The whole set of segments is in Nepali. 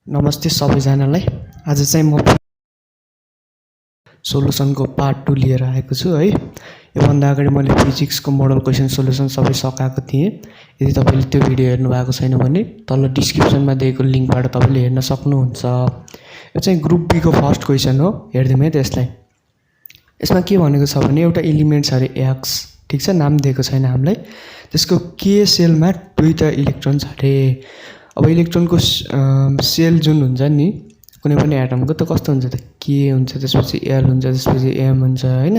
नमस्ते सबैजनालाई। आज चाहिँ म सोलुसनको पार्ट 2 लिएर आएको छु है। योभन्दा अगाडि मैले फिजिक्सको मोडल क्वेशन सोलुसन सबै सकाएको थिएँ। यदि तपाईले त्यो भिडियो हेर्नु भएको छैन भने तल डिस्क्रिप्सनमा दिएको लिंकबाट तपाईले हेर्न सक्नुहुन्छ। यो चाहिँ ग्रुप बी को फर्स्ट क्वेशन हो। हेर्दियौँ है त्यसलाई। यसमा के भनेको छ भने एउटा एलिमेन्ट छ अरे x, ठीक छ, नाम दिएको छैन हामीलाई। त्यसको k सेलमा दुईटा इलेक्ट्रोन छ अरे। अब इलेक्ट्रोनको सेल जुन हुन्छ नि कुनै पनि एटमको त कस्तो हुन्छ त, k हुन्छ, त्यसपछि l हुन्छ, त्यसपछि m हुन्छ हैन,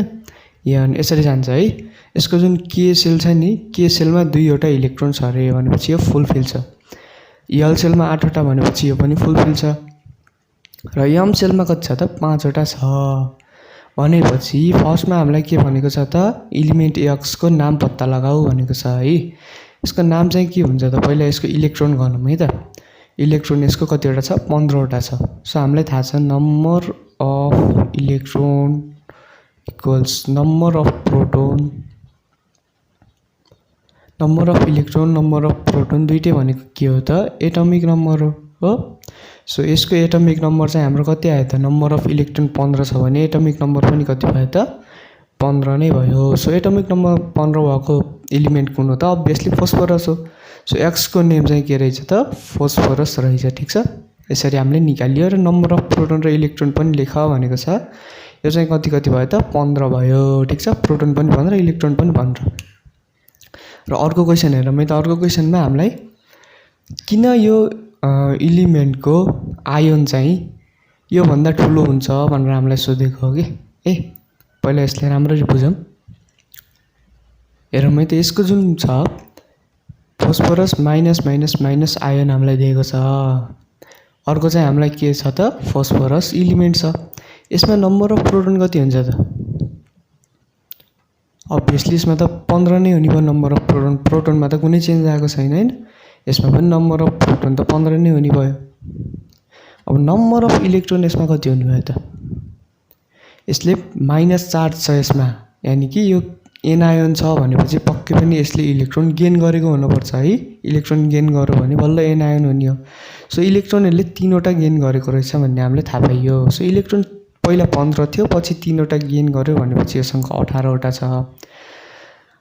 n यसरी जान्छ है। यसको जुन k सेल छ नि, k सेलमा दुईवटा इलेक्ट्रोन छ अरे भनेपछि यो फुलफिल छ। l सेलमा 8 वटा भनेपछि यो पनि फुलफिल छ। र m सेलमा कति छ त, 5 वटा छ भनेपछि फर्स्टमा हामीलाई के भनेको छ त, एलिमेन्ट x को नाम पत्ता लगाऊ भनेको छ है। यसको नाम चाहिँ के हुन्छ त, पहिला यसको इलेक्ट्रोन गनौँ है त। इलेक्ट्रोन यसको कतिवटा छ, 15 वटा छ। सो हामीलाई थाहा छ number of electron equals number of proton. Number of electron number of proton दुईटै भनेको के हो त, एटमिक नम्बर हो। सो यसको एटमिक नम्बर चाहिँ हाम्रो कति आयो त, नम्बर अफ इलेक्ट्रोन 15 छ भने एटमिक नम्बर पनि कति भयो त, 15 नै भयो। सो एटमिक नम्बर 15 भएको एलिमेन्ट कुन हो त, अभियसली फोस्फरस हो। सो x को नेम चाहिँ के रहेछ त, फोस्फरस रहेछ, ठीक छ। यसरी हामीले निकालियो। र नम्बर अफ प्रोटोन र इलेक्ट्रोन पनि लेख भनेको छ। यो चाहिँ कति कति भयो त, 15 भयो, ठीक छ। प्रोटोन पनि 15, इलेक्ट्रोन पनि 15। र अर्को क्वेशन हेरौँ है त। अर्को क्वेशनमा हामीलाई किन यो एलिमेन्टको आयोन चाहिँ यो भन्दा ठुलो हुन्छ भनेर हामीलाई सोधेको हो कि। पहिला यसलाई राम्ररी बुझौँ। हेरौँ है त। यसको जुन छ phosphorus minus minus minus ion हामीलाई दिएको छ। अर्को चाहिँ हामीलाई के छ त, फोस्फरस एलिमेन्ट छ। यसमा नम्बर अफ प्रोटोन कति हुन्छ त, अभियसली यसमा त 15 नै हुने भयो नम्बर अफ प्रोटोन। प्रोटोनमा त कुनै चेन्ज आएको छैन हैन। यसमा पनि नम्बर अफ प्रोटोन त 15 नै हुने भयो। अब नम्बर अफ इलेक्ट्रोन यसमा कति हुने भयो त, यसले माइनस चार्ज छ यसमा, यानी कि यो एनायोन छ भनेपछि पक्कै पनि यसले इलेक्ट्रोन गेन गरेको हुनुपर्छ है। इलेक्ट्रोन गेन गर्यो भने बल्ल एनायोन हुने हो। सो इलेक्ट्रोनहरूले 3 वटा गेन गरेको रहेछ भन्ने हामीले थाहा पाइयो। सो इलेक्ट्रोन पहिला 15 थियो, पछि 3 वटा गेन गर्यो भनेपछि योसँग 18 वटा छ।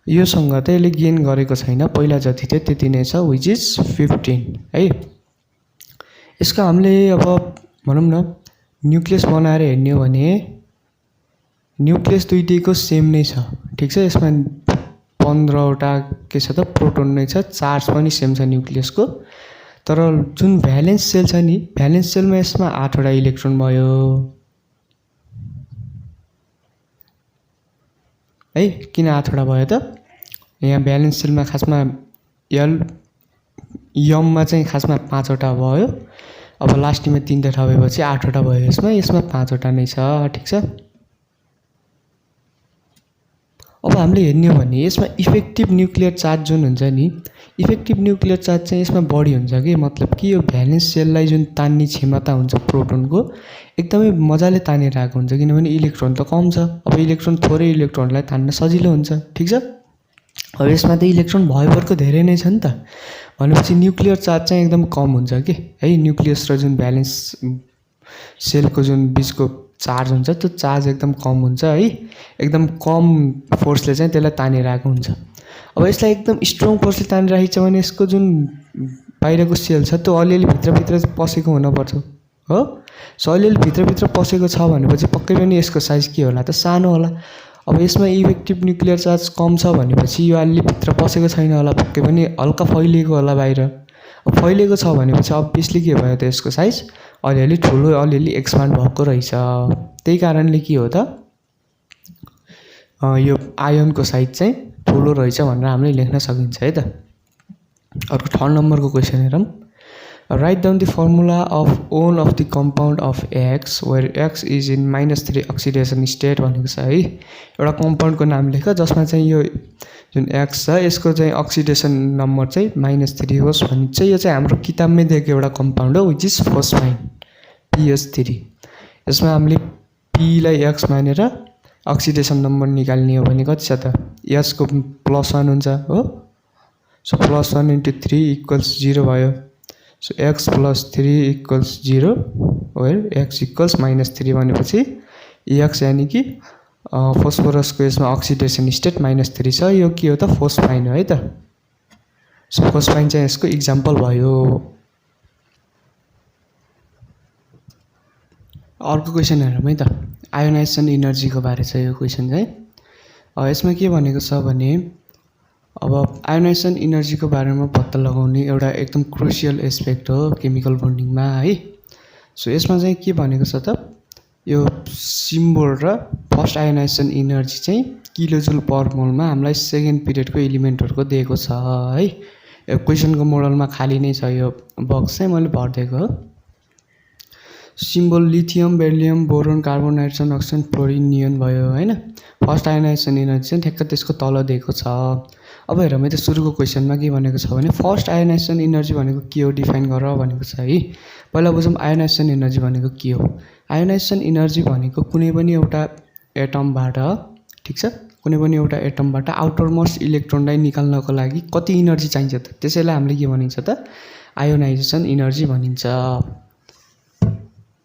योसँग त यसले गेन गरेको छैन, पहिला जति थियो त्यति नै छ, विच इज 15 है। यसको हामीले अब भनौँ न न्युक्लियस बनाएर हेर्ने हो भने न्युक्लियस दुईटैको सेम नै छ, ठीक छ। यसमा 15 वटा के छ त, प्रोटोन नै छ, चार्ज पनि सेम छ न्युक्लियसको। तर जुन भ्यालेन्स सेल छ नि, भ्यालेन्स सेलमा यसमा 8 वटा इलेक्ट्रोन भयो है। किन 8 वटा भयो त, यहाँ भ्यालेन्स सेलमा खासमा यममा चाहिँ खासमा 5 वटा भयो। अब लास्टमा 3 वटा भएपछि 8 वटा भयो। यसमा 5 वटा नै छ, ठीक छ। अब हामीले हेर्ने हो भने यसमा इफेक्टिभ न्युक्लियर चार्ज जुन हुन्छ नि, इफेक्टिभ न्युक्लियर चार्ज चाहिँ यसमा बढी हुन्छ कि। मतलब कि यो भ्यालेन्स सेललाई जुन तान्ने क्षमता हुन्छ प्रोटोनको, एकदमै मजाले तानेर आएको हुन्छ, किनभने इलेक्ट्रोन त कम छ। अब इलेक्ट्रोन थोरै इलेक्ट्रोनलाई तान्न सजिलो हुन्छ, ठीक छ। अब यसमा त इलेक्ट्रोन भयभरको धेरै नै छ नि त, भनेपछि न्युक्लियर चार्ज चाहिँ एकदम कम हुन्छ कि है। न्युक्लियस र जुन भ्यालेन्स सेलको जुन बिचको चार्ज हुन्छ त्यो चार्ज एकदम कम हुन्छ है। एकदम कम फोर्सले चाहिँ त्यसलाई तानेर आएको हुन्छ। अब यसलाई एकदम स्ट्रङ फोर्सले तानेर राखेको छ भने यसको जुन बाहिरको सेल छ त्यो अलिअलि भित्रभित्र पसेको हुनुपर्छ हो। सो अलिअलि भित्रभित्र पसेको छ भनेपछि पक्कै पनि यसको साइज के होला त, सानो होला। अब यसमा इफेक्टिभ न्युक्लियर चार्ज कम छ भनेपछि यो अलिअलि भित्र पसेको छैन होला, पक्कै पनि हल्का फैलिएको होला बाहिर। अब फैलिएको छ भनेपछि अभियसली के भयो त, यसको साइज अलिअलि ठुलो, अलिअलि एक्सपान्ड भएको रहेछ। त्यही कारणले के हो त, यो आयोनको साइज चाहिँ ठुलो रहेछ भनेर हामीले लेख्न सकिन्छ है त। अर्को 3 नम्बरको क्वेशन हेरौँ। Write down the formula of own of the compound of X where X is in -3 oxidation state भनेको छ है। एउटा कम्पाउन्डको नाम लेख जसमा चाहिँ यो जुन एक्स छ यसको चाहिँ अक्सिडेसन नम्बर चाहिँ -3 होस् भने चाहिँ यो चाहिँ हाम्रो किताबमै दिएको एउटा कम्पाउन्ड हो, विच इज फोस्फाइन PH3। यसमा हामीले P लाई x मानेर अक्सिडेसन नम्बर निकाल्ने हो भने कति छ त, S को +1 हुन्छ हो। सो +1 × 3 = 0 भयो। सो x + 3 = 0 वेयर x = -3 भनेपछि x यानी कि फस्फोरसको यसमा अक्सिडेसन स्टेट -3 छ। यो के हो त फोस्फाइन हो है त। सो फोस्फाइन चाहिँ यसको इक्जाम्पल भयो। अर्को क्वेसन हेरौँ है त। आयोनाइजेसन इनर्जीको बारे छ यो क्वेसन चाहिँ। यसमा के भनेको छ भने अब आयोनाइजेसन इनर्जीको बारेमा पत्ता लगाउने एउटा एकदम क्रुसियल एस्पेक्ट हो केमिकल बन्डिङमा है। सो यसमा चाहिँ के भनेको छ त यो सिम्बोल र फर्स्ट आयोनाइजेसन इनर्जी चाहिँ किलोजुल पर मोलमा हामीलाई सेकेन्ड पिरियडको एलिमेन्टहरूको दिएको छ है। यो क्वेसनको मोडलमा खाली नै छ यो बक्स चाहिँ मैले भरिदिएको हो। Symbol lithium, beryllium, boron, carbon, nitrogen, oxygen, fluorine, neon भयो हैन। फर्स्ट आयोनाइजेसन एनर्जी चाहिँ ठ्याक्क त्यसको तल दिएको छ। अब हेरौँ है त सुरुको क्वेसनमा के भनेको छ भने फर्स्ट आयोनाइजेसन एनर्जी भनेको के हो डिफाइन गर भनेको छ है। पहिला बुझौँ आयोनाइजेसन एनर्जी भनेको के हो। आयोनाइजेसन एनर्जी भनेको कुनै पनि एउटा एटमबाट ठीक छ, कुनै पनि एउटा एटमबाट आउटर मोस्ट इलेक्ट्रोनलाई निकाल्नको लागि कति एनर्जी चाहिन्छ त त्यसैलाई हामीले के भनिन्छ त आयोनाइजेसन एनर्जी भनिन्छ।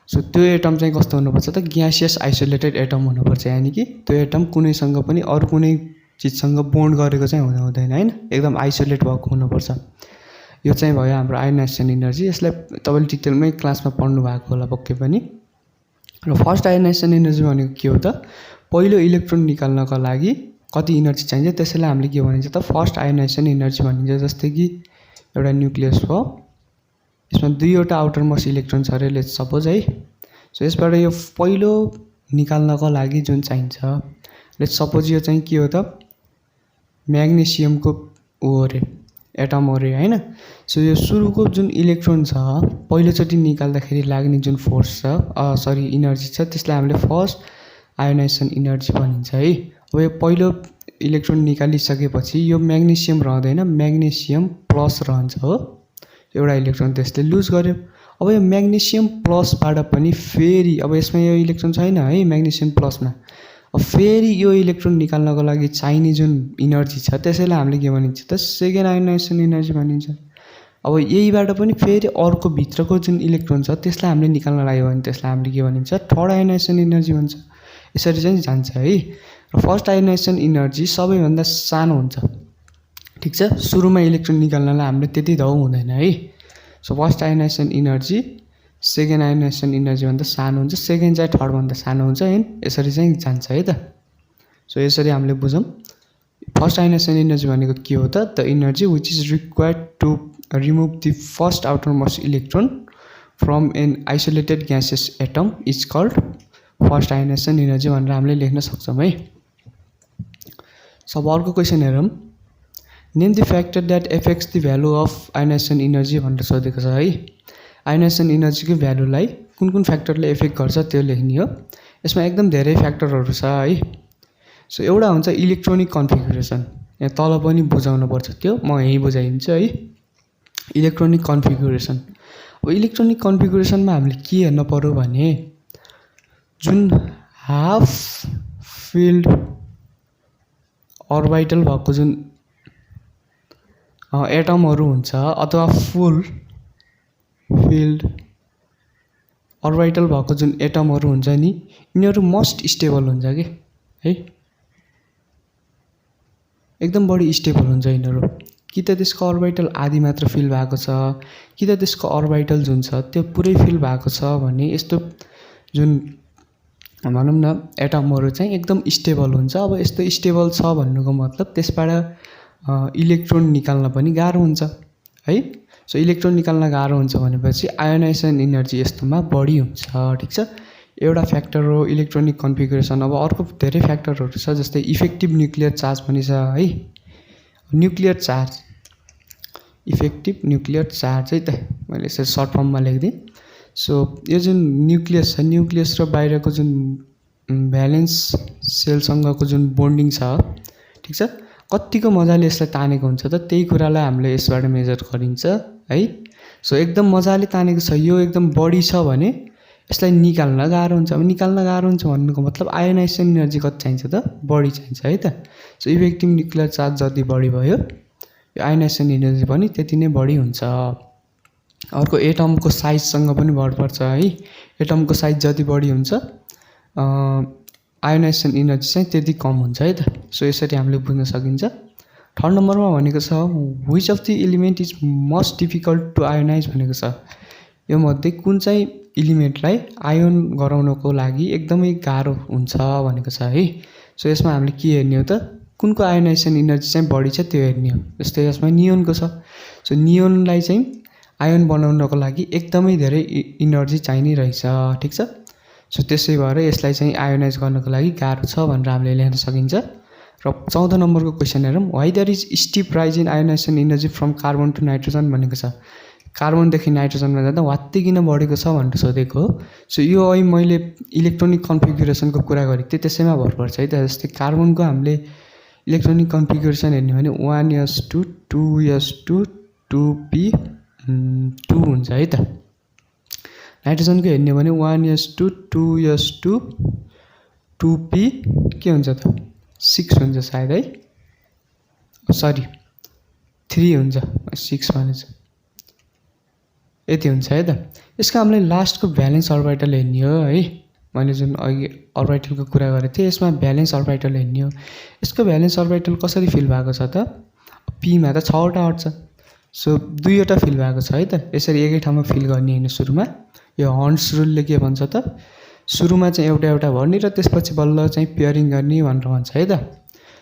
सो त्यो एटम चाहिँ कस्तो हुनुपर्छ त ग्यासियस आइसोलेटेड एटम हुनुपर्छ, यानी कि त्यो एटम कुनैसँग पनि अरू कुनै चिजसँग बोन्ड गरेको चाहिँ हुँदैन हैन, एकदम आइसोलेट भएको हुनुपर्छ। यो चाहिँ भयो हाम्रो आयोनाइजेसन एनर्जी। यसलाई तपाईले डिटेलमै क्लासमा पढ्नु भएको होला पक्कै पनि। र फर्स्ट आयोनाइजेसन एनर्जी भनेको के हो त पहिलो इलेक्ट्रोन निकाल्नको लागि कति एनर्जी चाहिन्छ त्यसैलाई हामीले के भनिन्छ त फर्स्ट आयोनाइजेसन एनर्जी भनिन्छ। जस्तै कि एउटा न्युक्लियस हो, यसमा दुईवटा आउटर मोस्ट इलेक्ट्रोन छ अरे लेट्स सपोज है। सो यसबाट यो पहिलो निकाल्नको लागि जुन चाहिन्छ लेट्स सपोज यो चाहिँ के हो त म्याग्नेसियमको अरे एटम अरे हैन। सो यो सुरुको जुन इलेक्ट्रोन छ पहिलोचोटि निकाल्दाखेरि लाग्ने जुन फोर्स छ एनर्जी छ त्यसलाई हामीले फर्स्ट आयोनाइजेसन एनर्जी भनिन्छ है। अब यो पहिलो इलेक्ट्रोन निकालिसकेपछि यो म्याग्नेसियम रहँदैन, म्याग्नेसियम प्लस रहन्छ हो, एउटा इलेक्ट्रोन त्यसले लुज गर्यो। अब यो म्याग्नेसियम प्लसबाट पनि फेरि अब यसमा यो इलेक्ट्रोन छैन है म्याग्नेसियम प्लसमा, अब फेरि यो इलेक्ट्रोन निकाल्नको लागि चाहिने जुन एनर्जी छ त्यसैलाई हामीले के भनिन्छ त सेकेन्ड आयोनाइजेसन एनर्जी भनिन्छ। अब यहीबाट पनि फेरि अर्को भित्रको जुन इलेक्ट्रोन छ त्यसलाई हामीले निकाल्न लाग्यो भने त्यसलाई हामीले के भनिन्छ थर्ड आयोनाइजेसन एनर्जी भन्छ। यसरी चाहिँ जान्छ है। र फर्स्ट आयोनाइजेसन एनर्जी सबैभन्दा सानो हुन्छ ठीक छ, सुरुमा इलेक्ट्रोन निकाल्नलाई हामीले त्यति धौ हुँदैन है। So first ionisation energy second ionisation energy भन्दा सानो हुन्छ, सेकेन्ड चाहिँ थर्ड भन्दा सानो हुन्छ हैन, यसरी चाहिँ जान्छ है त। सो यसरी हामीले बुझौँ फर्स्ट आयोनाइजेसन एनर्जी भनेको के हो त energy which is required to remove the first outermost electron from an isolated gaseous atom is called first ionisation energy भनेर हामीले लेख्न सक्छौँ है। सब अर्को क्वेसन हेरौँ। Name the factor that affects the value of ionisation energy भनेर सोधेको छ है। आयोनाइजेसन एनर्जीको भ्यालुलाई कुन कुन फ्याक्टरले इफेक्ट गर्छ त्यो लेख्ने हो। यसमा एकदम धेरै फ्याक्टरहरू छ है। सो एउटा हुन्छ इलेक्ट्रोनिक कन्फिगुरेसन, यहाँ तल पनि बुझाउनु पर्छ त्यो म यहीँ बुझाइदिन्छु है। इलेक्ट्रोनिक कन्फिगुरेसन, अब इलेक्ट्रोनिक कन्फिगुरेसनमा हामीले के हेर्न पर्यो भने जुन हाफ फिल्ड अर्बिटल भएको जुन एटमहरू हुन्छ अथवा फुल फिल्ड अर्बिटल भएको जुन एटमहरू हुन्छ नि यिनीहरू मोस्ट स्टेबल हुन्छ कि है, एकदम बढी स्टेबल हुन्छ यिनीहरू। कि त त्यसको अर्बिटल आधी मात्र फिल भएको छ कि त त्यसको अर्बिटल जुन छ त्यो पुरै फिल भएको छ भने यस्तो जुन भनौँ न एटमहरू चाहिँ एकदम स्टेबल हुन्छ। अब यस्तो स्टेबल छ भन्नुको मतलब त्यसबाट इलेक्ट्रोन निकाल्न पनि गाह्रो हुन्छ है। सो इलेक्ट्रोन निकाल्न गाह्रो हुन्छ भनेपछि आयोनाइजेसन एनर्जी यस्तोमा बढी हुन्छ ठीक छ। एउटा फ्याक्टर हो इलेक्ट्रोनिक कन्फिगुरेसन। अब अर्को धेरै फ्याक्टरहरू छ जस्तै इफेक्टिभ न्युक्लियर चार्ज पनि छ है। Nuclear charge effective nuclear charge है त मैले यसरी सर्ट फर्ममा लेखिदिएँ। सो यो जुन न्युक्लियस छ न्युक्लियस र बाहिरको जुन भ्यालेन्स सेलसँगको जुन बोन्डिङ छ ठीक छ कतिको मजाले यसलाई तानेको हुन्छ त त्यही कुरालाई हामीले यसबाट मेजर गरिन्छ है। सो एकदम मजाले तानेको छ यो एकदम बढी छ भने यसलाई निकाल्न गाह्रो हुन्छ। अब निकाल्न गाह्रो हुन्छ भन्नुको मतलब आयोनाइजेसन एनर्जी कति चाहिन्छ त बढी चाहिन्छ है त। सो इफेक्टिभ न्युक्लियर चार्ज जति बढी भयो यो आयोनाइजेसन एनर्जी पनि त्यति नै बढी हुन्छ। अर्को एटमको साइजसँग पनि भर पर्छ है। एटमको साइज जति बढी हुन्छ आयोनाइजेसन इनर्जी चाहिँ त्यति कम हुन्छ है त। सो यसरी हामीले बुझ्न सकिन्छ। थर्ड नम्बरमा भनेको छ which of the element is most difficult to ionise भनेको छ। यो मध्ये कुन चाहिँ एलिमेन्टलाई आयोन गराउनको लागि एकदमै गाह्रो हुन्छ भनेको छ है। सो यसमा हामीले के हेर्ने हो त, कुनको आयोनाइजेसन इनर्जी चाहिँ बढी छ त्यो हेर्ने हो। जस्तै यसमा नियोनको छ। सो नियोनलाई चाहिँ आयोन बनाउनको लागि एकदमै धेरै इनर्जी चाहिने रहेछ, ठिक छ। सो त्यसै भएर यसलाई चाहिँ आयोनाइज गर्नको लागि गाह्रो छ भनेर हामीले लेख्न सकिन्छ। र 14 नम्बरको क्वेसन हेरौँ, why there is steep rise in ionisation energy from carbon to nitrogen भनेको छ। कार्बनदेखि नाइट्रोजनमा जाँदा वात्ती किन बढेको छ भनेर सोधेको हो। सो यो अहिले मैले इलेक्ट्रोनिक कन्फिगुरेसनको कुरा गरेको थिएँ, त्यसैमा भर पर्छ है त। जस्तै कार्बनको हामीले इलेक्ट्रोनिक कन्फिगुरेसन हेर्ने भने 1s2 2s2 2p2 हुन्छ है त। नाइट्रोजनको हेर्ने भने 1s2 2s2 2p के हुन्छ त 6 हुन्छ सायद है, सरी 3 हुन्छ, 6 भनेछ, यति हुन्छ है त। यसको हामीले लास्टको भ्यालेन्स अर्बिटल हेर्ने हो है। मैले जुन अघि अर्बिटलको कुरा गरेको थिएँ यसमा भ्यालेन्स अर्बिटल हेर्ने हो। यसको भ्यालेन्स अर्बिटल कसरी फिल भएको छ त, पीमा त 6 वटा अट्छ। सो 2 वटा फिल भएको छ है त। यसरी एकै ठाउँमा फिल गर्ने हैन। सुरुमा यो हन्ट्स रुलले के भन्छ त, सुरुमा चाहिँ एउटा एउटा भर्ने र त्यसपछि बल्ल चाहिँ पेयरिङ गर्ने भनेर भन्छ है त।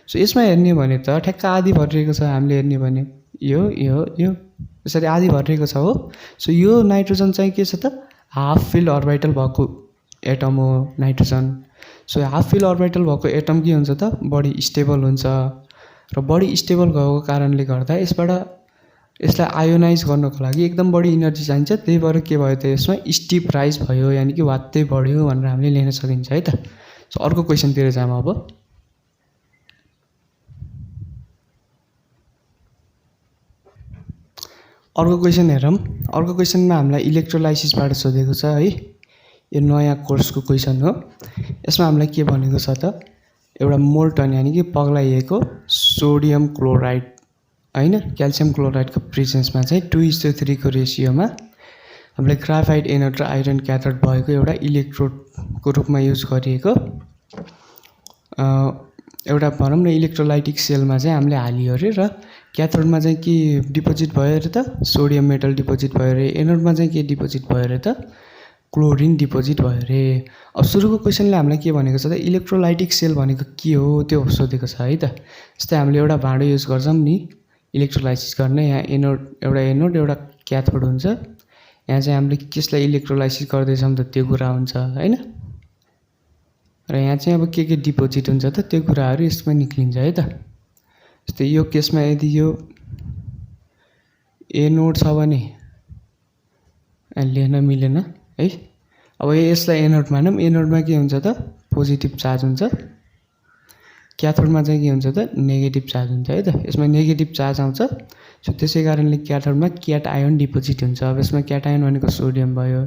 सो यसमा हेर्ने भने त ठ्याक्क आधी भरिएको छ। हामीले हेर्ने भने यो यसरी आधी भरिएको छ हो। सो यो नाइट्रोजन चाहिँ के छ त, हाफ फिल अर्बिटल भएको एटम हो nitrogen. So half fill orbital भएको एटम के हुन्छ त, बढी स्टेबल हुन्छ र बढी स्टेबल भएको कारणले गर्दा यसलाई आयोनाइज गर्नको लागि एकदम बढी इनर्जी चाहिन्छ। त्यही भएर के भयो त, यसमा स्टिप राइज भयो, यानि कि वात्तै बढ्यो भनेर हामीले लेख्न सकिन्छ है त। सो अर्को क्वेसनतिर जाम अब। अर्को क्वेसन हेरौँ। अर्को क्वेसनमा हामीलाई इलेक्ट्रोलाइसिसबाट सोधेको छ है। यो नयाँ कोर्सको क्वेसन हो। यसमा हामीलाई के भनेको छ त, एउटा मोल्टन यानि कि पग्लाइएको सोडियम क्लोराइड हैन क्याल्सियम क्लोराइडको प्रेजेन्समा चाहिँ 2:3 को रेसियोमा हामीले ग्राफाइट एनोड र आइरन क्याथोड भएको एउटा इलेक्ट्रोडको रूपमा युज गरिएको एउटा भनौँ न इलेक्ट्रोलाइटिक सेलमा चाहिँ हामीले हालियो अरे। र क्याथोडमा चाहिँ के डिपोजिट भयो अरे त, सोडियम मेटल डिपोजिट भयो अरे। एनोडमा चाहिँ के डिपोजिट भयो अरे त, क्लोरिन डिपोजिट भयो अरे। अब सुरुको क्वेसनले हामीलाई के भनेको छ त, इलेक्ट्रोलाइटिक सेल भनेको के हो त्यो सोधेको छ है त। जस्तै हामीले एउटा भाँडो युज गर्छौँ नि इलेक्ट्रोलाइसिस गर्ने। यहाँ एनोड एउटा क्याथोड हुन्छ। यहाँ चाहिँ हामीले केसलाई इलेक्ट्रोलाइसिस गर्दैछौँ त त्यो कुरा हुन्छ हैन। र यहाँ चाहिँ अब के डिपोजिट हुन्छ त त्यो कुराहरू यसमा निक्लिन्छ है त। जस्तै यो केसमा यदि यो एनोड छ भने लेख्न मिलेन है। अब यसलाई एनोड मानौँ। एनोडमा के हुन्छ त, पोजिटिभ चार्ज हुन्छ। क्याथोडमा चाहिँ के हुन्छ त, नेगेटिभ चार्ज हुन्छ है त। यसमा नेगेटिभ चार्ज आउँछ। सो त्यसै कारणले क्याथोडमा क्याट आयोन डिपोजिट हुन्छ। अब यसमा क्याट आयोन भनेको सोडियम भयो,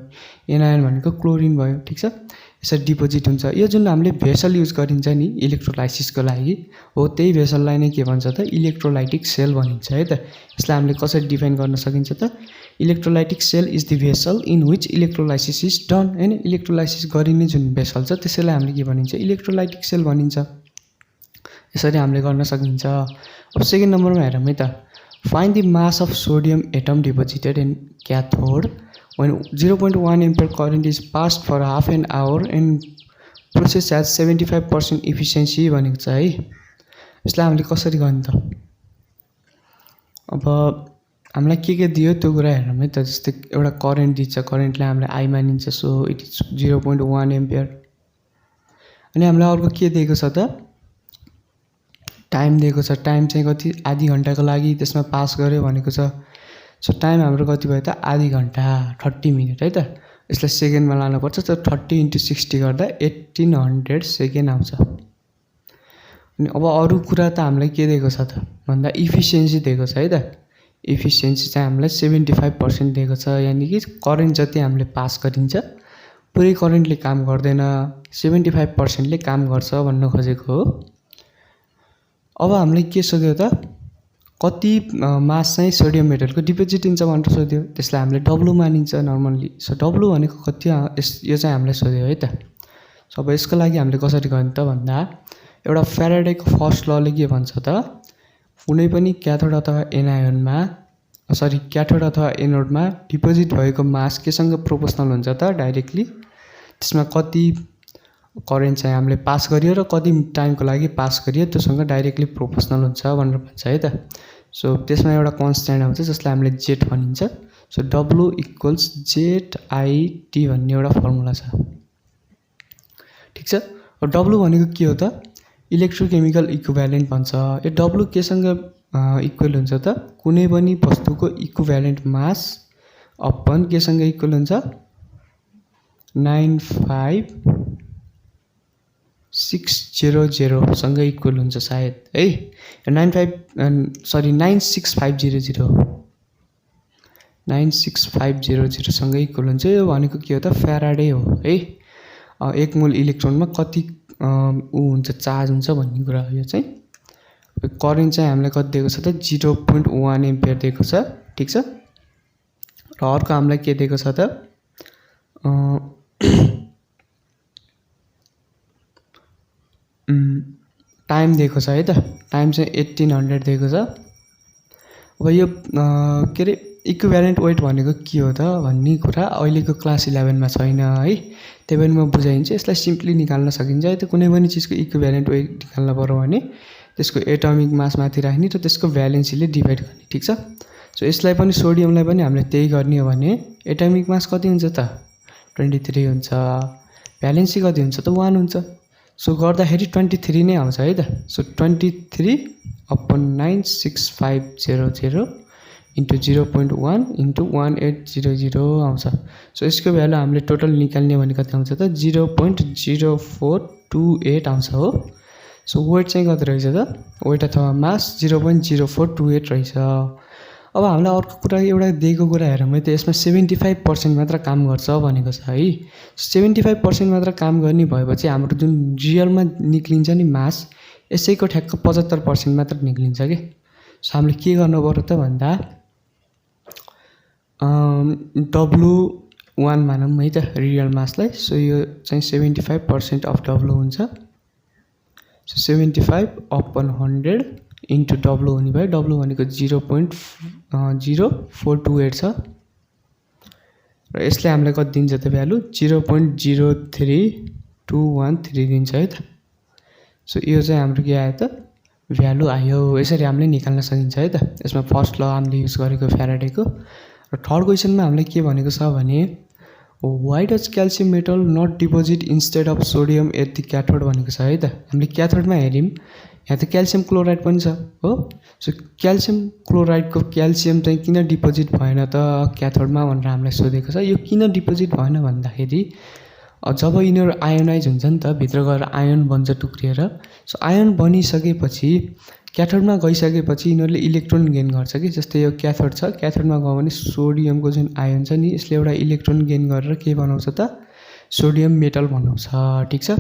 एनायोन भनेको क्लोरिन भयो, ठिक छ। यसरी डिपोजिट हुन्छ। यो जुन हामीले भेसल युज गरिन्छ नि इलेक्ट्रोलाइसिसको लागि हो, त्यही भेसललाई नै के भन्छ त, इलेक्ट्रोलाइटिक सेल भनिन्छ है त। यसलाई हामीले कसरी डिफाइन गर्न सकिन्छ त, electrolytic cell is the vessel in which electrolysis is done हैन। इलेक्ट्रोलाइसिस गरिने जुन भेसल छ त्यसैलाई हामीले के भनिन्छ, इलेक्ट्रोलाइटिक सेल भनिन्छ। यसरी हामीले गर्न सकिन्छ। अब सेकेन्ड नम्बरमा हेरौँ है त, find the mass of sodium atom deposited in cathode when 0.1 ampere current is passed for half an hour and process has 75% efficiency भनेको छ है। यसलाई हामीले कसरी गर्ने त, अब हामीलाई के दियो त्यो कुरा हेरौँ है त। जस्तै एउटा करेन्ट दिन्छ, करेन्टलाई हामीले आई मानिन्छ। So it is 0.1 ampere. अनि हामीलाई अर्को के दिएको छ त, टाइम दिएको छ। टाइम चाहिँ कति, आधी घन्टाको लागि त्यसमा पास गर्यो भनेको छ। सो टाइम हाम्रो कति भयो त, आधी घन्टा 30 मिनट है त। यसलाई सेकेन्डमा लानुपर्छ। त 30 × 60 गर्दा 1800 सेकेन्ड आउँछ। अनि अब अरू कुरा त हामीलाई के दिएको छ त भन्दा इफिसियन्सी दिएको छ है त। इफिसियन्सी चाहिँ हामीलाई 75% दिएको छ। यानि कि करेन्ट जति हामीले पास गरिन्छ पुरै करेन्टले काम गर्दैन, 75%ले काम गर्छ भन्न खोजेको हो। अब हामीले के सोध्यो त, कति मास चाहिँ सोडियम मेटलको डिपोजिट हुन्छ भनेर सोध्यो। त्यसलाई हामीले डब्लु मानिन्छ नर्मल्ली। सो डब्लु भनेको कति यो चाहिँ हामीलाई सोध्यो है त। सो अब यसको लागि हामीले कसरी गर्ने त भन्दा एउटा फ्याराडेको फर्स्ट लले के भन्छ त, कुनै पनि क्याथोड अथवा एनायोनमा क्याथोड अथवा एनोडमा डिपोजिट भएको मास केसँग प्रोपोर्सनल हुन्छ त डाइरेक्टली, त्यसमा कति करेन्ट चाहिँ हामीले पास गरियो र कति टाइमको लागि पास गरियो त्योसँग डाइरेक्टली प्रोपोर्सनल हुन्छ भनेर भन्छ है त। सो त्यसमा एउटा कन्स्ट्यान्ट आउँछ जसलाई हामीले जेट भनिन्छ। So W equals jet IT भन्ने एउटा फर्मुला छ, ठिक छ। अब डब्लु भनेको के हो त, इलेक्ट्रोकेमिकल इक्विभ्यालेन्ट भन्छ। यो डब्लु केसँग इक्वल हुन्छ त, कुनै पनि वस्तुको इक्विभ्यालेन्ट मास अपन केसँग इक्वल हुन्छ 95600 सँग इक्वल हुन्छ सायद है। 96500 सँग इक्वल हुन्छ। यो भनेको के हो त, फ्याराडे हो है। 1 मोल इलेक्ट्रोनमा कति हुन्छ चार्ज हुन्छ भन्ने कुरा हो यो चाहिँ। करेन्ट चाहिँ हामीलाई कति दिएको छ त, 0.1 एम्पियर दिएको छ, ठिक छ। र अर्को हामीलाई के दिएको छ त, टाइम दिएको छ है त। टाइम चाहिँ 1800 दिएको छ। अब यो के अरे इक्विभ्यालेन्ट वेट भनेको के हो त भन्ने कुरा अहिलेको क्लास 11 मा छैन है। त्यही पनि म बुझाइदिन्छु। यसलाई सिम्पली निकाल्न सकिन्छ है त। कुनै पनि चिजको इक्विभ्यालेन्ट वेट निकाल्न पर्यो भने त्यसको एटमिक मास माथि राख्ने र त्यसको भ्यालेन्सीले डिभाइड गर्ने, ठिक छ। सो यसलाई पनि सोडियमलाई पनि हामीले त्यही गर्ने हो भने एटमिक मास कति हुन्छ त, 23 हुन्छ। भ्यालेन्सी कति हुन्छ त, 1 हुन्छ। सो गर्दाखेरि 23 नै आउँछ है त। सो 23/96500 इन्टु 0.1 इन्टु 1800 आउँछ। सो यसको भ्यालु हामीले टोटल निकाल्ने भने कति आउँछ त, 0.0428 आउँछ हो। सो वेट चाहिँ कति रहेछ त, वेट अथवा मास 0.0428 रहेछ। अब हामीलाई अर्को कुरा एउटा दिएको कुरा हेरौँ है त। यसमा 75% मात्र काम गर्छ भनेको छ है। 75% मात्र काम गर्ने भएपछि हाम्रो जुन रियलमा निक्लिन्छ नि मास, यसैको ठ्याक्क 75% मात्र निक्लिन्छ कि। सो हामीले के गर्नु पर्यो त भन्दा W1 मानौँ है त रियल मासलाई। सो यो चाहिँ 75% अफ W हुन्छ। सो 75/100 इन्टु W हुने भयो। W भनेको 0.0428 छ र यसले हामीलाई कति दिन्छ त भ्यालु, 0.03213 दिन्छ है त। सो यो चाहिँ हाम्रो के आयो त, भ्यालु आयो। यसरी हामीले निकाल्न सकिन्छ है त। यसमा फर्स्ट ल हामीले युज गरेको फ्याराडेको। र थर्ड क्वेसनमा हामीले के भनेको छ भने why does calcium metal not deposit instead of sodium at the cathode भनेको छ है त। हामीले क्याथोडमा हेऱ्यौँ, यहाँ त क्याल्सियम क्लोराइड पनि छ हो। सो क्याल्सियम क्लोराइडको क्याल्सियम चाहिँ किन डिपोजिट भएन त क्याथोडमा भनेर हामीलाई सोधेको छ। यो किन डिपोजिट भएन भन्दाखेरि जब यिनीहरू आयोनाइज हुन्छ नि त, भित्र गएर आयन बन्छ टुक्रिएर। सो आयन बनिसकेपछि क्याथोडमा गइसकेपछि यिनीहरूले इलेक्ट्रोन गेन गर्छ कि। जस्तै यो क्याथोड छ, क्याथोडमा गयो भने सोडियमको जुन आयन छ नि, यसले एउटा इलेक्ट्रोन गेन गरेर के बनाउँछ त, सोडियम मेटल बनाउँछ, ठिक छ।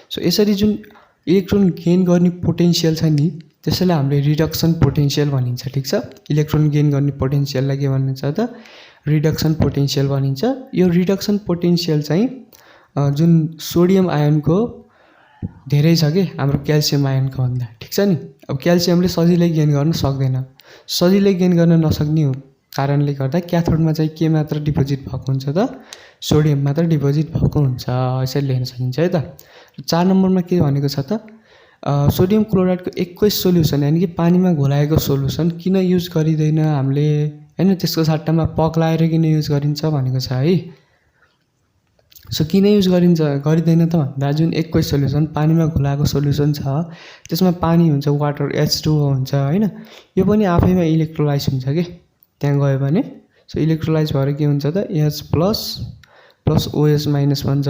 सो यसरी जुन इलेक्ट्रोन गेन गर्ने पोटेन्सियल छ नि, त्यसैलाई हामीले रिडक्सन पोटेन्सियल भनिन्छ, ठिक छ। इलेक्ट्रोन गेन गर्ने पोटेन्सियललाई के भनिन्छ त, रिडक्सन पोटेन्सियल भनिन्छ। यो रिडक्सन पोटेन्सियल चाहिँ जुन सोडियम आयनको धेरै छ कि हाम्रो क्याल्सियम आयनको भन्दा, ठिक छ नि। अब क्याल्सियमले सजिलै गेन गर्न सक्दैन। सजिलै गेन गर्न नसक्ने कारणले गर्दा क्याथोडमा चाहिँ के मात्र डिपोजिट भएको हुन्छ त, सोडियम मात्र डिपोजिट भएको हुन्छ। यसरी लेख्न सकिन्छ है त। 4 नम्बरमा के भनेको छ त, सोडियम क्लोराइडको एक्वस सोल्युसन यानि कि पानीमा घोलाएको सोल्युसन किन युज गरिँदैन हामीले हैन, त्यसको सट्टामा पग्लाएर किन युज गरिन्छ भनेको छ है। सो किन युज गरिँदैन त भन्दा जुन एक्वस सोल्युसन पानीमा घोलाएको सोल्युसन छ त्यसमा पानी हुन्छ, वाटर H2O हुन्छ हैन। यो पनि आफैमा इलेक्ट्रोलाइज हुन्छ कि त्यहाँ गयो भने। सो इलेक्ट्रोलाइज भएर के हुन्छ त, H+ प्लस OH- भन्छ।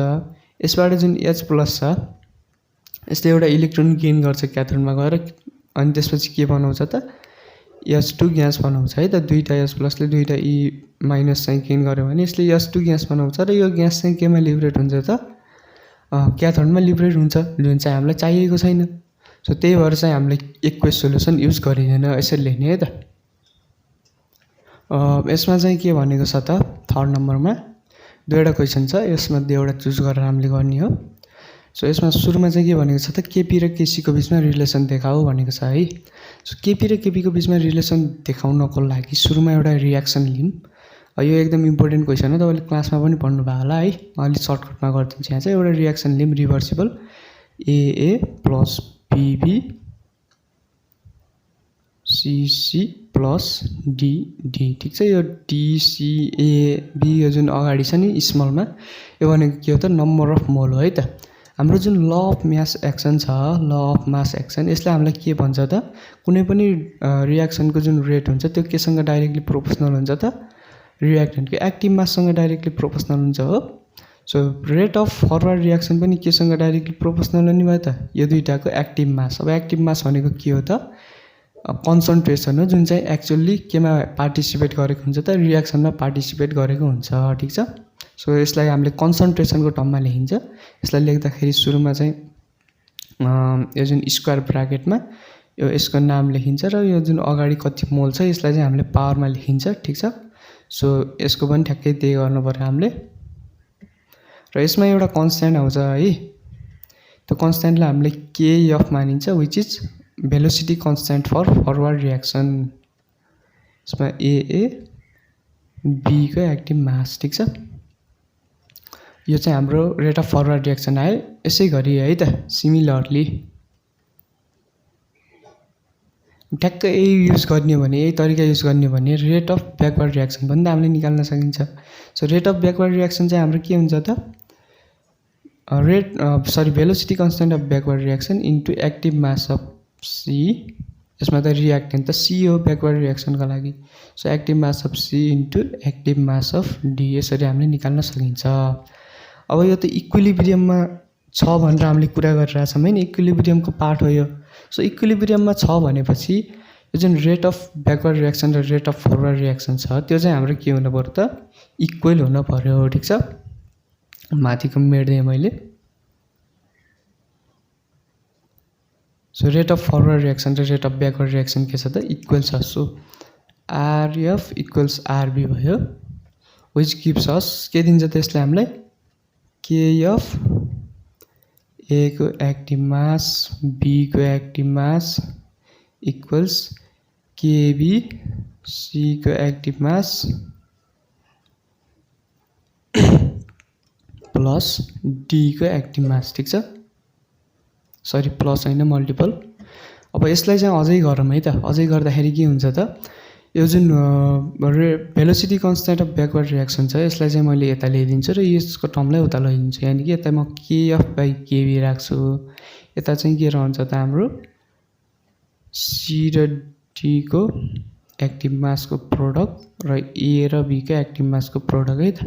यसबाट जुन H+ छ यसले एउटा इलेक्ट्रोन गेन गर्छ क्याथोडमा गएर, अनि त्यसपछि के बनाउँछ त, H2 ग्यास बनाउँछ है त। दुईटा H+ ले दुईटा E- चाहिँ गेन गर्यो भने यसले H2 ग्यास बनाउँछ र यो ग्यास चाहिँ केमा लिबरेट हुन्छ त, क्याथोडमा लिबरेट हुन्छ, जुन चाहिँ हामीलाई चाहिएको छैन। सो त्यही भएर चाहिँ हामीले इक्वेस सोल्युसन युज गरिँदैन, यसरी लेख्ने है त। यसमा चाहिँ के भनेको छ त, थर्ड नम्बरमा दुईवटा क्वेसन छ, यसमध्ये एउटा चुज गरेर हामीले गर्ने हो। सो यसमा सुरुमा चाहिँ के भनेको छ त, केपी र केसीको बिचमा रिलेसन देखाऊ भनेको छ है। सो केपी र केपीको बिचमा रिलेसन देखाउनको लागि सुरुमा एउटा रियाक्सन लिउँ। यो एकदम इम्पोर्टेन्ट क्वेसन हो, तपाईँले क्लासमा पनि पढ्नु भयो होला है। म अलिक सर्टकटमा गरिदिन्छु। यहाँ चाहिँ एउटा रियाक्सन लिउँ, reversible AA plus BB CC plus DD, ठिक छ। यो DCAB यो जुन अगाडि छ नि स्मलमा, यो भनेको के हो त, नम्बर अफ मोल हो है त। हाम्रो जुन ल अफ मास एक्सन छ, ल अफ मास एक्सन, यसले हामीलाई के भन्छ त, कुनै पनि रियाक्सनको जुन रेट हुन्छ त्यो केसँग डाइरेक्टली प्रोपोर्सनल हुन्छ त, रियाक्टेन्टको एक्टिभ माससँग डाइरेक्टली प्रोपोर्सनल हुन्छ हो। So rate of forward reaction पनि केसँग डाइरेक्टली प्रोपोर्सनल नि भयो त, यो दुईटाको एक्टिभ मास। अब एक्टिभ मास भनेको के हो त, कन्सन्ट्रेसन हो जुन चाहिँ एक्चुअली केमा पार्टिसिपेट गरेको हुन्छ त, रियाक्सनमा पार्टिसिपेट गरेको हुन्छ, ठिक छ। सो यसलाई हामीले कन्सन्ट्रेसनको टर्ममा लेखिन्छ। यसलाई लेख्दाखेरि सुरुमा चाहिँ यो जुन स्क्वायर ब्राकेटमा यो यसको नाम लेखिन्छ र यो जुन अगाडि कति मोल छ यसलाई चाहिँ हामीले पावरमा लेखिन्छ, ठिक छ। सो यसको पनि ठ्याक्कै त्यही गर्नु पर्यो हामीले। र यसमा एउटा कन्स्ट्यान्ट आउँछ है, त्यो कन्स्ट्यान्टलाई हामीले KF मानिन्छ, which is velocity constant for forward reaction. यसमा AA B को एक्टिभ मास, ठिक छ। यो चाहिँ हाम्रो रेट अफ फरवर्ड रियाक्सन आयो। यसै गरी है त सिमिलरली ठ्याक्कै यही युज गर्ने भने, यही तरिका युज गर्ने भने रेट अफ ब्याकवर्ड रियाक्सन पनि त हामीले निकाल्न सकिन्छ। So rate of backward reaction चाहिँ हाम्रो के हुन्छ त, velocity constant of backward reaction into active mass of C। यसमा त रियाक्टेन्ट त C हो ब्याकवर्ड रियाक्सनको लागि। So active mass of C into active mass of D, यसरी हामीले निकाल्न सकिन्छ। अब यो त इक्विलिब्रियममा छ भनेर हामीले कुरा गरिरहेछौँ होइन, इक्विलिब्रियमको पार्ट हो यो। सो इक्विलिब्रियममा छ भनेपछि यो जुन रेट अफ ब्याकवर्ड रियाक्सन र रेट अफ फरवर्ड रियाक्सन छ त्यो चाहिँ हाम्रो के हुनु पर्यो त, इक्वल हुनु पर्यो, ठिक छ। माथिको मेट्दिएँ मैले। So rate of forward reaction र रेट अफ ब्याकवर्ड रियाक्सन के छ त, इक्वल छ। सो RF इक्वल्स RB भयो, विच गिभ्स अस के दिन्छ त यसले हामीलाई, KF A को एक्टिभ मास B को एक्टिभ मास इक्वल्स KB C को एक्टिभ मास प्लस D को एक्टिभ मास, ठिक छ। सरी प्लस होइन, मल्टिपल। अब यसलाई चाहिँ अझै गरौँ है त। अझै गर्दाखेरि के हुन्छ त, यो जुन velocity constant of backward reaction छ यसलाई चाहिँ मैले यता ल्याइदिन्छु र यसको टर्मलाई उता लैदिन्छु, यानि कि यता म KF/KB राख्छु। यता चाहिँ के रहन्छ त हाम्रो C र D को एक्टिभ मासको प्रोडक्ट र A र B को एक्टिभ मासको प्रोडक्ट है त,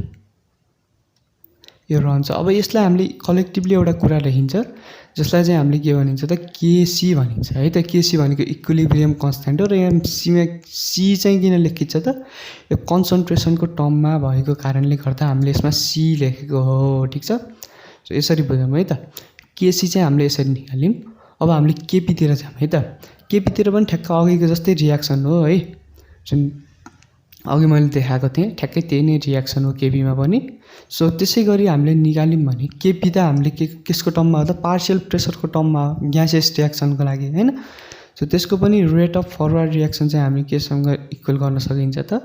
यो रहन्छ। अब यसलाई हामीले कलेक्टिभली एउटा कुरा लेखिन्छ जसलाई चाहिँ हामीले के भनिन्छ त, KC भनिन्छ है त। KC भनेको इक्विलिब्रियम कन्स्ट्यान्ट हो र यहाँ C चाहिँ किन लेखिन्छ त, यो कन्सन्ट्रेसनको टर्ममा भएको कारणले गर्दा हामीले यसमा C लेखेको हो, ठिक छ। सो यसरी बुझौँ है त। KC चाहिँ हामीले यसरी निकाल्यौँ। अब हामीले KP तिर जाऊँ है त। KP तिर पनि ठ्याक्क अघिको जस्तै रियाक्सन हो है, जुन अघि मैले देखाएको थिएँ ठ्याक्कै त्यही नै रियाक्सन हो केपीमा पनि। सो त्यसै गरी हामीले निकाल्यौँ भने केपी त हामीले केसको टर्ममा हो त, पार्शियल प्रेसरको टर्ममा ग्यासियस रियाक्सनको लागि होइन। सो त्यसको पनि रेट अफ फरवर्ड रियाक्सन चाहिँ हामी केसँग इक्वल गर्न सकिन्छ त,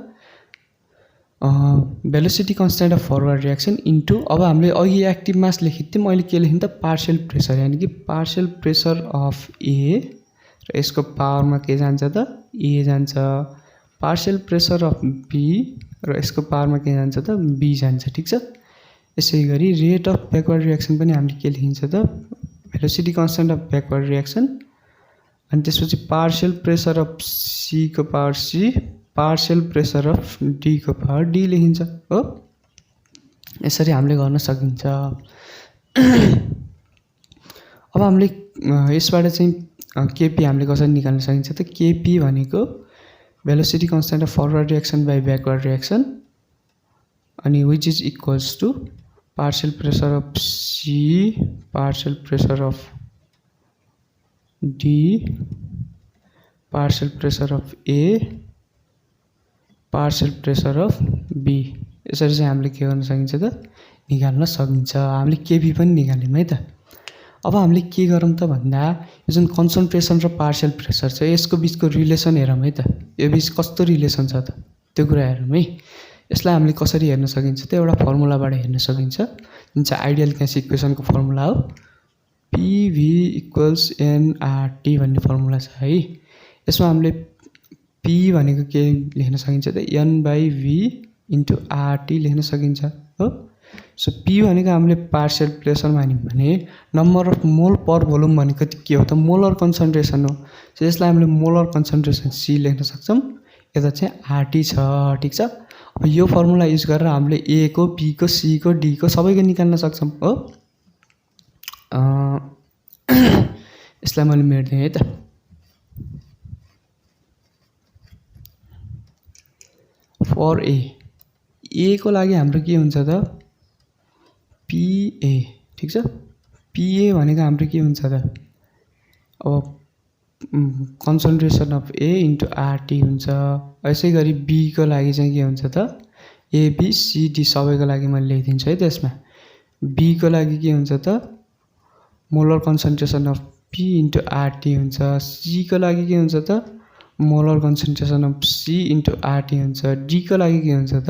velocity constant of forward reaction into, अब हामीले अघि एक्टिभ मास लेखेको थियौँ, अहिले के लेख्यौँ त, पार्शियल प्रेसर, यानि कि पार्शियल प्रेसर अफ A र यसको पावरमा के जान्छ त, A जान्छ। पार्शियल प्रेसर अफ B र यसको पावरमा के जान्छ त, B जान्छ, ठिक छ। यसै गरी रेट अफ ब्याकवर्ड रियाक्सन पनि हामीले के लेखिन्छ त, velocity constant of backward reaction, अनि त्यसपछि पार्शियल प्रेसर अफ C को power C, partial pressure of D को पावर D लेखिन्छ हो। यसरी हामीले गर्न सकिन्छ। अब हामीले यसबाट चाहिँ केपी हामीले कसरी निकाल्न सकिन्छ त, केपी भनेको velocity constant of forward reaction by backward reaction, अनि which is equals to partial pressure of C, partial pressure of D partial pressure of A partial pressure of B. यसरी चाहिँ हामीले के गर्न सकिन्छ त निकाल्न सकिन्छ। हामीले केपी पनि निकाल्यौँ है त। अब हामीले के गरौँ त भन्दा यो जुन कन्सन्ट्रेसन र पार्शियल प्रेसर छ यसको बिचको रिलेसन हेरौँ है त। यो बिच कस्तो रिलेसन छ त त्यो कुरा हेरौँ है। यसलाई हामीले कसरी हेर्न सकिन्छ त एउटा फर्मुलाबाट हेर्न सकिन्छ जुन चाहिँ आइडियल ग्यास इक्वेसनको फर्मुला हो पिभी इक्वल्स एनआरटी भन्ने फर्मुला छ है। यसमा हामीले पी भनेको के लेख्न सकिन्छ त एन/भी इन्टु आरटी लेख्न सकिन्छ हो। सो पी भनेको हामीले पार्शियल प्रेसर मान्यौँ भने नम्बर अफ मोल पर भोल्युम भनेको के हो त मोलर कन्सन्ट्रेसन हो। सो यसलाई हामीले मोलर कन्सन्ट्रेसन सी लेख्न सक्छौँ। यता चाहिँ आरटी छ ठिक छ। अब यो फर्मुला युज गरेर हामीले ए को बी को सी को डी को सबैको निकाल्न सक्छौँ हो। यसलाई मैले मेट्दिएँ है त। फर ए को लागि हाम्रो के हुन्छ त पिए ठिक छ। पिए भनेको हाम्रो के हुन्छ त अब concentration of A into RT हुन्छ। यसै गरी बी को लागि चाहिँ के हुन्छ त एबिसिडी सबैको लागि मैले लेखिदिन्छु है त्यसमा। बी को लागि के हुन्छ त molar concentration of P into RT हुन्छ। सी को लागि के हुन्छ त molar concentration of C into RT हुन्छ। डी को लागि के हुन्छ त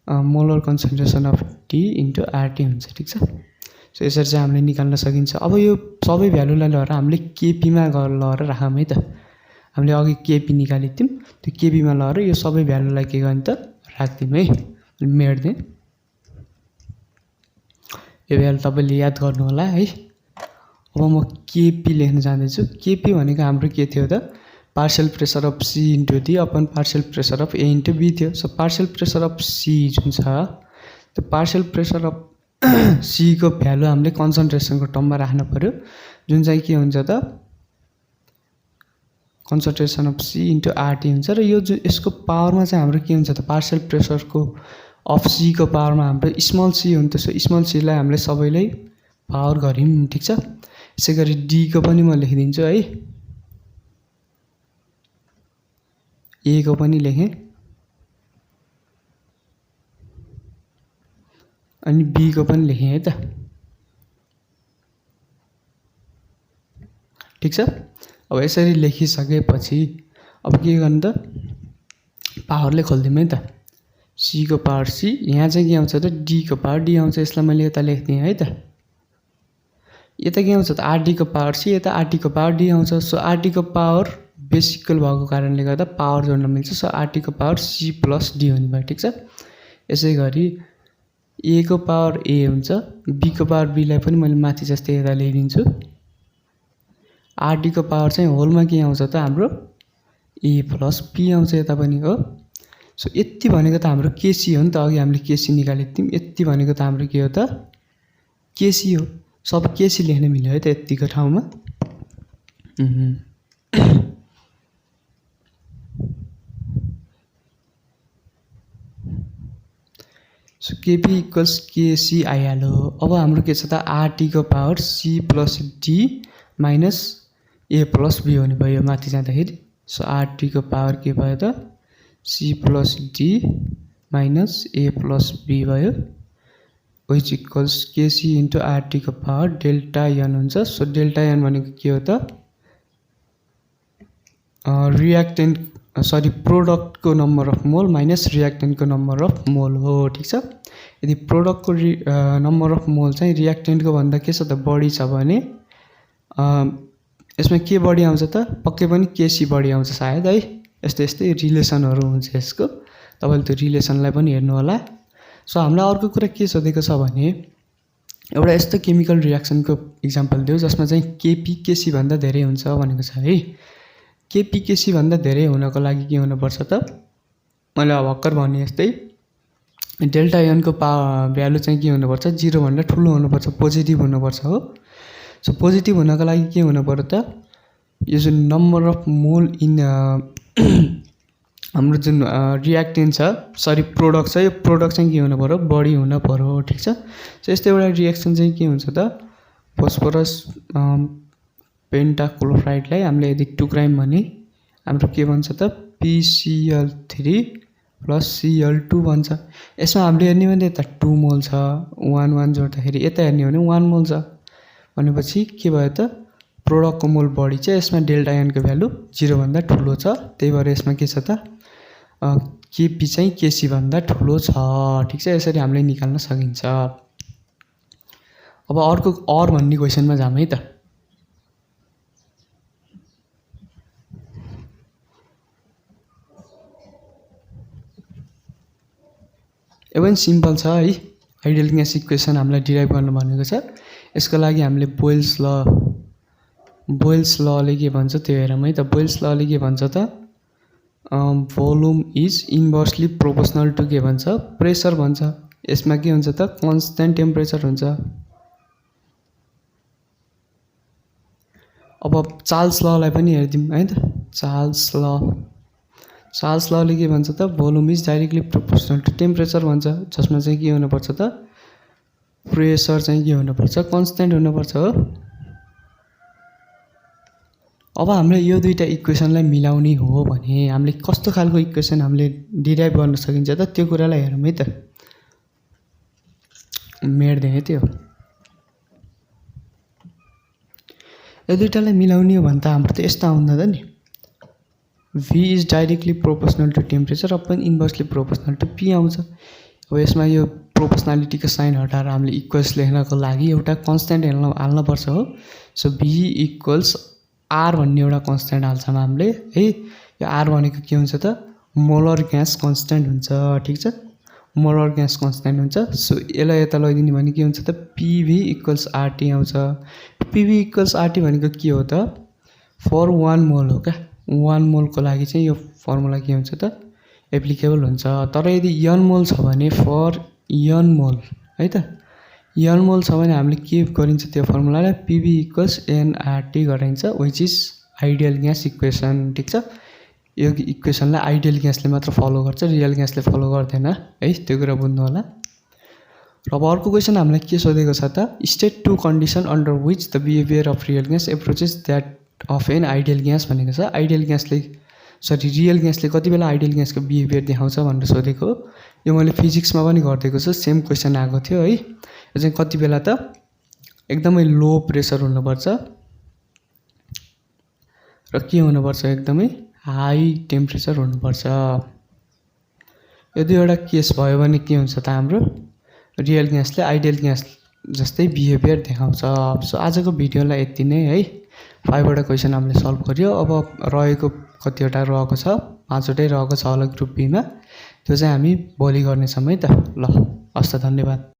molar concentration of D into RT हुन्छ ठिक छ। सो यसरी चाहिँ हामीले निकाल्न सकिन्छ। अब यो सबै भ्यालुलाई लिएर हामीले केपीमा लगेर राखौँ है त। हामीले अघि केपी निकालेको थियौँ त्यो केपीमा लगेर यो सबै भ्यालुलाई के गर्ने त राख्दिउँ है। मेट्दिएँ यो भ्यालु तपाईँले याद गर्नु होला है। अब म केपी लेख्न जाँदैछु। केपी भनेको हाम्रो के थियो त partial pressure of C into D upon partial pressure of A into B थियो। So partial pressure of C जुन छ त्यो पार्शियल प्रेसर अफ सी को भ्यालु हामीले कन्सन्ट्रेसनको टर्ममा राख्नु पर्यो जुन चाहिँ के हुन्छ त concentration of C into RT हुन्छ। र यो जो यसको पावरमा चाहिँ हाम्रो के हुन्छ त पार्शियल प्रेसरको अफ सी को पावरमा हाम्रो स्मल सी हुन्छ। सो स्मल सीलाई हामीले सबैलाई पावर गऱ्यौँ ठिक छ। यसै गरी डी को पनि म लेखिदिन्छु है। ए को पनि लेखेँ अनि बी को पनि लेखेँ है त ठिक छ। अब यसरी लेखिसकेपछि अब के गर्नु त पावरले खोलिदिउँ है त। सी को पावर सी यहाँ चाहिँ के आउँछ त डी को पावर डी आउँछ। यसलाई मैले यता लेख्दिएँ है त। यता के आउँछ त आरडी को पावर सी यता आरटी को पावर डी आउँछ। सो आरटी को पावर बेसिकल भएको कारणले गर्दा पावर जोड्न मिल्छ। सो आरटी को पावर सी प्लस डी हुने भयो ठिक छ। यसै गरी ए को पावर ए हुन्छ बी को पावर बीलाई पनि मैले माथि जस्तै यता ल्याइदिन्छु। आरडी को पावर चाहिँ होलमा के आउँछ त हाम्रो ए प्लस बी आउँछ यता पनि हो। सो यति भनेको त हाम्रो केसी हो नि त। अघि हामीले केसी निकालेको थियौँ। यति भनेको त हाम्रो के हो त केसी हो। सब केसी लेख्न मिल्यो है त यतिको ठाउँमा। सो केपी इक्वल्स केसी आइहाल्यो। अब हाम्रो के छ त आरटी को power C plus D minus A plus B हुने भयो माथि जाँदाखेरि। सो आरटी को पावर के भयो त C plus D minus A plus B भयो which equals KC into RT को पावर डेल्टा एन हुन्छ। सो डेल्टा एन भनेको के हो त रियाक्टेन्ट सरी प्रोडक्टको नम्बर अफ मोल माइनस रियाक्टेन्टको नम्बर अफ मोल हो ठिक छ। यदि प्रोडक्टको नम्बर अफ मोल चाहिँ रियाक्टेन्टको भन्दा के छ त बढी छ भने यसमा के बढी आउँछ त पक्कै पनि केसी बढी आउँछ सायद है। यस्तै यस्तै रिलेसनहरू हुन्छ यसको। तपाईँले त्यो रिलेसनलाई पनि हेर्नु होला। सो हामीलाई अर्को कुरा के सोधेको छ भने एउटा यस्तो केमिकल रियाक्सनको इक्जाम्पल दियो जसमा चाहिँ केपी केसी भन्दा धेरै हुन्छ भनेको छ है। केपी केसी भन्दा धेरै हुनको लागि के हुनुपर्छ त मैले अब भर्खर भने जस्तै डेल्टा एनको भ्यालु चाहिँ के हुनुपर्छ 0 भन्दा ठुलो हुनुपर्छ पोजिटिभ हुनुपर्छ हो। सो पोजिटिभ हुनको लागि के हुनु पर्यो त यो जुन नम्बर अफ मोल इन हाम्रो जुन रियाक्टेन्ट छ सरी प्रोडक्ट छ यो प्रोडक्ट चाहिँ के हुनु पर्यो बढी हुन पर्यो ठिक छ। सो यस्तो एउटा रिएक्सन चाहिँ के हुन्छ त फस्फरस पेन्टाक्लोराइडलाई हामीले यदि टुक्रायौँ भने हाम्रो के बन्छ त PCl3 + Cl2 बन्छ। यसमा हामीले हेर्ने भने यता 2 मोल छ, 1 1 जोड्दाखेरि यता हेर्ने भने 1 मोल छ भनेपछि के भयो त प्रोडक्टको मोल बढी छ। यसमा डेल्टा एनको भ्यालु 0 भन्दा ठुलो छ, त्यही भएर यसमा के छ त Kp चाहिँ Kc भन्दा ठुलो छ। ठीक छ, यसरी हामीले निकाल्न सकिन्छ। अब अर्को और भन्ने क्वेशनमा जाम है त। यो पनि सिम्पल छ है। आइडियल ग्यास इक्वेसन हामीलाई डिराइभ गर्नु भनेको छ। यसको लागि हामीले बोयल्स लले के भन्छ त्यो हेरौँ है त। बोयल्स लले के भन्छ त volume is inversely proportional to के भन्छ प्रेसर भन्छ। यसमा के हुन्छ त कन्स्टेन्ट टेम्परेचर हुन्छ। अब चार्ल्स ललाई पनि हेर्दियौँ है त। चार्ल्स लले के भन्छ त volume is directly proportional to temperature भन्छ, जसमा चाहिँ के हुनुपर्छ त प्रेसर चाहिँ के हुनुपर्छ कन्स्टेन्ट हुनुपर्छ हो। अब हामीले यो दुईटा इक्वेसनलाई मिलाउने हो भने हामीले कस्तो खालको इक्वेसन हामीले डिराइभ गर्न सकिन्छ त त्यो कुरालाई हेरौँ है त। मेट्दै है त्यो। यो दुईटालाई मिलाउने हो भने त हाम्रो त यस्तो आउँदैन त नि V is directly proportional to temperature upon inversely proportional to P आउँछ। अब यसमा यो प्रोपोर्सनालिटीको साइन हटाएर हामीले इक्वल्स लेख्नको लागि एउटा कन्स्टेन्ट हाल्नुपर्छ हो। सो V = R भन्ने एउटा कन्स्टेन्ट हाल्छौँ हामीले है। यो R भनेको के हुन्छ त मोलर ग्यास कन्स्टेन्ट हुन्छ। ठीक छ, मोलर ग्यास कन्स्टेन्ट हुन्छ। सो यसलाई यता लैदिने भने के हुन्छ त PV = RT आउँछ। PV = RT भनेको के हो त फर 1 मोल हो क्या। 1 मोलको लागि चाहिँ यो फर्मुला के हुन्छ त एप्लिकेबल हुन्छ। तर यदि n मोल छ भने फर n मोल है त n मोल छ भने हामीले के गरिन्छ त्यो फर्मुलालाई PV = nRT गरिन्छ, which is ideal gas equation. ठीक छ, यो इक्वेसनलाई आइडियल ग्यासले मात्र फलो गर्छ, रियल ग्यासले फलो गर्दैन है, त्यो कुरा बुझ्नु होला। र अब अर्को क्वेसन हामीलाई के सोधेको छ त state 2 condition under which the behaviour of real gas approaches that of an ideal gas भनेको छ। रियल ग्यासले कति बेला आइडियल ग्यासको बिहेभियर देखाउँछ भनेर सोधेको हो। यो मैले फिजिक्समा पनि गरिदिएको छु, सेम क्वेसन आएको थियो है। यो चाहिँ कति बेला त एकदमै लो प्रेसर हुनुपर्छ र के हुनुपर्छ एकदमै हाई टेम्परेचर हुनुपर्छ। यो दुईवटा केस भयो भने के हुन्छ त हाम्रो रियल ग्यासले आइडियल ग्यास जस्तै बिहेभियर देखाउँछ। सो आजको भिडियोलाई यति नै है। 5 वटा क्वेसन हामीले सल्भ गर्यो। अब रहेको कतिवटा रहेको छ 5 वटै रहेको छ होला ग्रुप बीमा, त्यो चाहिँ हामी भोलि गर्नेछौँ है त। ल हस् त, धन्यवाद।